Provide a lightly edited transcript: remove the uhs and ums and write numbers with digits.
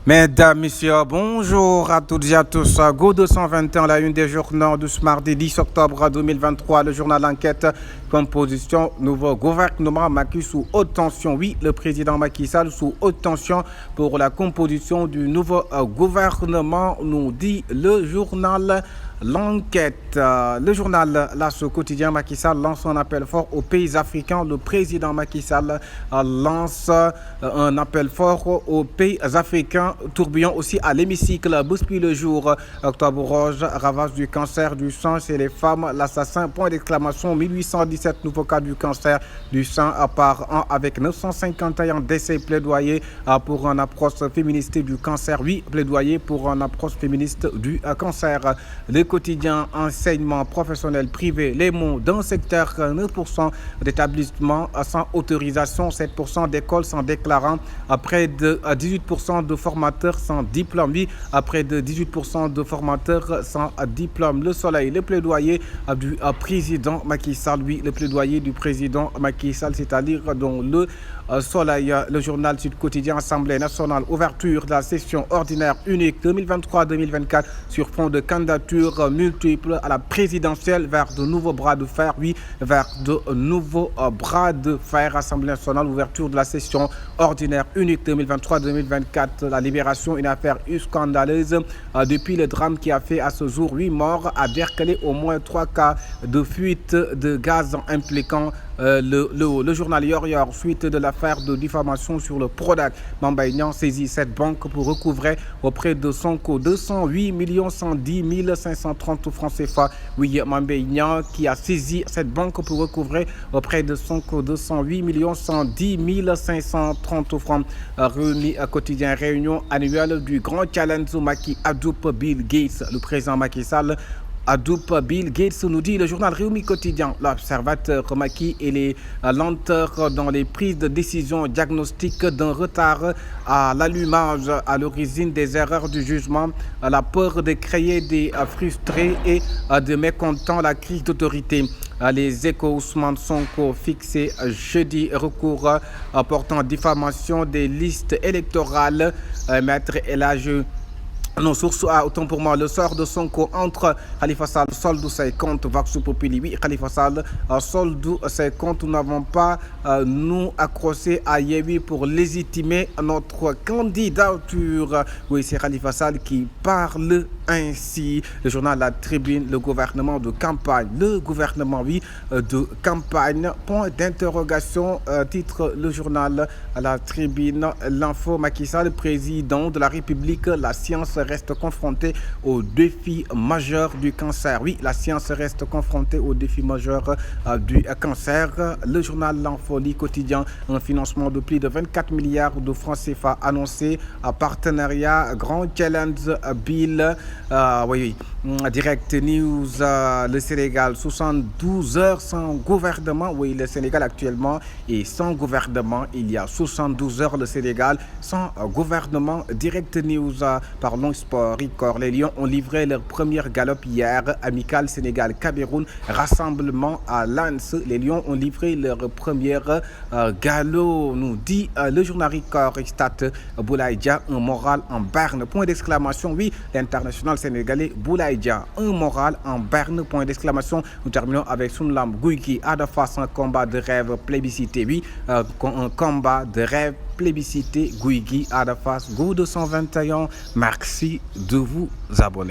Mesdames, Messieurs, bonjour à toutes et à tous. Go 221, la une des journaux de ce mardi 10 octobre 2023, le journal Enquête, composition, nouveau gouvernement Macky sous haute tension. Oui, le président Macky Sall sous haute tension pour la composition du nouveau gouvernement, nous dit le journal L'Enquête. Le journal ce quotidien Macky Sall lance un appel fort aux pays africains. Le président Macky Sall lance un appel fort aux pays africains. Tourbillon aussi à l'hémicycle. Bouscuit le jour. Octobre Rose, ravage du cancer du sang chez les femmes. L'assassin, point d'exclamation, 1817 nouveaux cas du cancer du sang par an avec 951 décès. Plaidoyer pour une approche féministe du cancer. Oui, plaidoyer pour une approche féministe du cancer. Le quotidien enseignement professionnel privé, les mots d'un secteur, 9% d'établissements sans autorisation, 7% d'écoles sans déclarant, près de 18% de formateurs sans diplôme, oui, près de 18% de formateurs sans diplôme. Le Soleil, le plaidoyer du président Macky Sall, oui, le plaidoyer du président Macky Sall, c'est-à-dire dans le Soleil, le journal Sud Quotidien, Assemblée nationale, ouverture de la session ordinaire unique 2023-2024 sur fond de candidature multiples à la présidentielle vers de nouveaux bras de fer, oui, vers de nouveaux bras de fer. Assemblée nationale, ouverture de la session ordinaire unique 2023-2024. La Libération, une affaire scandaleuse depuis le drame qui a fait à ce jour 8 morts à Berkeley, au moins 3 cas de fuite de gaz impliquant le journal Yor suite de l'affaire de diffamation sur le Prodac. Mame Mbaye Niang saisit cette banque pour recouvrer auprès de Sonko 208 110 530 francs CFA. Oui, Mame Mbaye Niang qui a saisi cette banque pour recouvrer auprès de Sonko 208 110 530 francs. Remis à quotidien, réunion annuelle du grand challenge Macky Adoupe Bill Gates. Le président Macky Sall Adoupe Bill Gates, nous dit le journal Réumi Quotidien. L'observateur Macky et les lenteurs dans les prises de décision diagnostiques d'un retard à l'allumage à l'origine des erreurs du jugement, la peur de créer des frustrés et de mécontents, la crise d'autorité. Les Échos, Ousmane Sonko fixé jeudi, recours portant diffamation des listes électorales. Maître Elhadji non, source autant pour moi, le sort de Sonko entre Khalifa Sall, solde ses comptes, Vox Populi, oui, Khalifa Sall, solde ses comptes, nous n'avons pas nous accroché à Yewwi pour légitimer notre candidature. Oui, c'est Khalifa Sall qui parle ainsi. Le journal La Tribune, le gouvernement de campagne, le gouvernement, oui, de campagne, point d'interrogation, titre le journal La Tribune, l'info Macky Sall, président de la République, la science reste confrontée au défi majeur du cancer. Oui, la science reste confrontée au défi majeur du cancer. Le journal L'Info quotidien, un financement de plus de 24 milliards de francs CFA annoncé à partenariat Grand Challenge Bill. Oui, Direct News, le Sénégal, 72 heures sans gouvernement. Oui, le Sénégal actuellement est sans gouvernement. Il y a 72 heures le Sénégal sans gouvernement. Direct News, parlons sport, record. Les Lions ont livré leur première galop hier. Amical Sénégal-Cameroun, rassemblement à Lens. Les Lions ont livré leur première galop, nous dit le journal Record. Stade Boulaye Dia, un moral en berne. Point d'exclamation. Oui, l'international sénégalais Boulaye Dia, un moral en berne. Point d'exclamation. Nous terminons avec Sunlam Guigui, à de face un combat de rêve plébiscité. Oui, un combat de rêve plébiscité. Guigui, à de face Go 221. Merci de vous abonner.